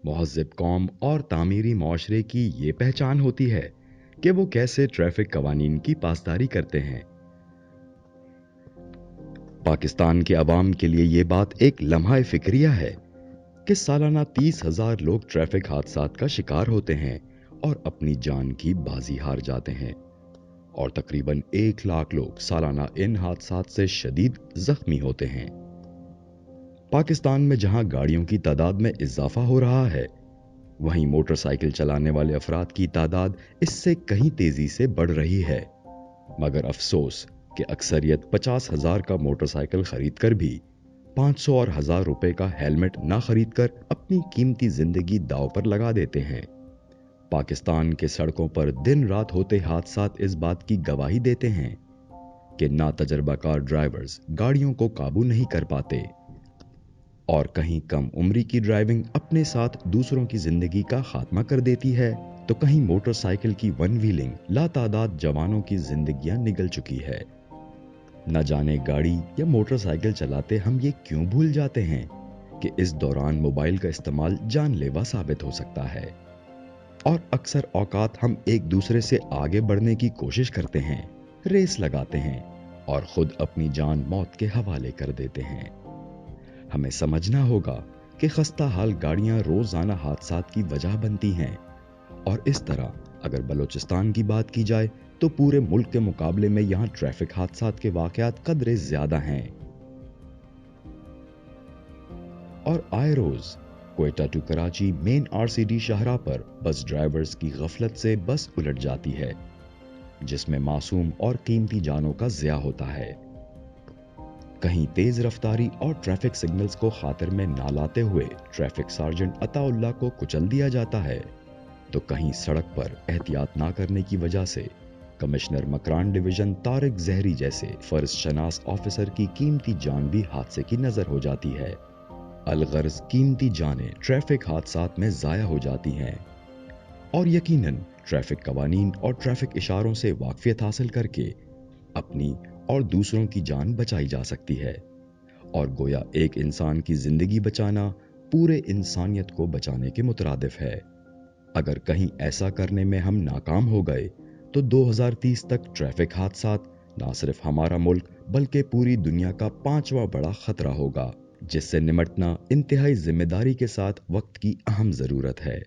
महज़ब कौम और तामीरी माशरे की ये पहचान होती है कि वो कैसे ट्रैफिक कवानीन की पासदारी करते हैं। पाकिस्तान के अवाम के लिए ये बात एक लम्हा फिक्रिया है कि सालाना 30,000 लोग ट्रैफिक हादसात का शिकार होते हैं और अपनी जान की बाजी हार जाते हैं, और तकरीबन 1 लाख लोग सालाना इन हादसात से शदीद जख्मी होते हैं। पाकिस्तान में जहां गाड़ियों की तादाद में इजाफा हो रहा है, वहीं मोटरसाइकिल चलाने वाले अफराद की तादाद इससे कहीं तेजी से बढ़ रही है। मगर अफसोस कि अक्सरियत 50,000 का मोटरसाइकिल खरीद कर भी 500 और 1000 रुपए का हेलमेट ना खरीद कर अपनी कीमती जिंदगी दांव पर लगा देते हैं। पाकिस्तान के सड़कों पर दिन रात होते हादसात इस बात की गवाही देते हैं कि ना तजर्बाकार ड्राइवर्स गाड़ियों को काबू नहीं कर पाते, और कहीं कम उम्री की ड्राइविंग अपने साथ दूसरों की जिंदगी का खात्मा कर देती है, तो कहीं मोटरसाइकिल की वन व्हीलिंग लातादाद जवानों की जिंदगियां निगल चुकी है। न जाने गाड़ी या मोटरसाइकिल चलाते हम ये क्यों भूल जाते हैं कि इस दौरान मोबाइल का इस्तेमाल जानलेवा साबित हो सकता है, और अक्सर औकात हम एक दूसरे से आगे बढ़ने की कोशिश करते हैं, रेस लगाते हैं और खुद अपनी जान मौत के हवाले कर देते हैं। हमें समझना होगा कि खस्ता हाल गाड़ियां रोजाना हादसात की वजह बनती हैं, और इस तरह अगर बलूचिस्तान की बात की जाए तो पूरे मुल्क के मुकाबले में यहां ट्रैफिक हादसात के वाकयात कदरे ज्यादा हैं। और आए रोज Quetta to Karachi main RCD शाहराह पर बस ड्राइवर्स की गफलत से बस उलट जाती है, जिसमें मासूम और कीमती जानों का ज़िया होता है। कहीं तेज रफ्तारी और ट्रैफिक सिग्नल्स को खातिर में ना लाते हुए ट्रैफिक सार्जेंट अताउल्लाह को कुचल दिया जाता है, तो कहीं सड़क पर एहतियात ना करने की वजह से कमिश्नर मकरान डिवीजन तारिक जहरी जैसे फर्ज शनास ऑफिसर की कीमती जान भी हादसे की नजर हो जाती है। अलगर्ज कीमती जानें ट्रैफिक हादसात में जाया हो जाती हैं, और यकीनन ट्रैफिक कवानीन और ट्रैफिक इशारों से वाकफियत हासिल करके अपनी और दूसरों की जान बचाई जा सकती है, और गोया एक इंसान की जिंदगी बचाना पूरे इंसानियत को बचाने के मुतरादिफ है। अगर कहीं ऐसा करने में हम नाकाम हो गए तो 2030 तक ट्रैफिक हादसात ना सिर्फ हमारा मुल्क बल्कि पूरी दुनिया का 5वां बड़ा खतरा होगा, जिससे निमटना इंतहाई जिम्मेदारी के साथ वक्त की अहम जरूरत है।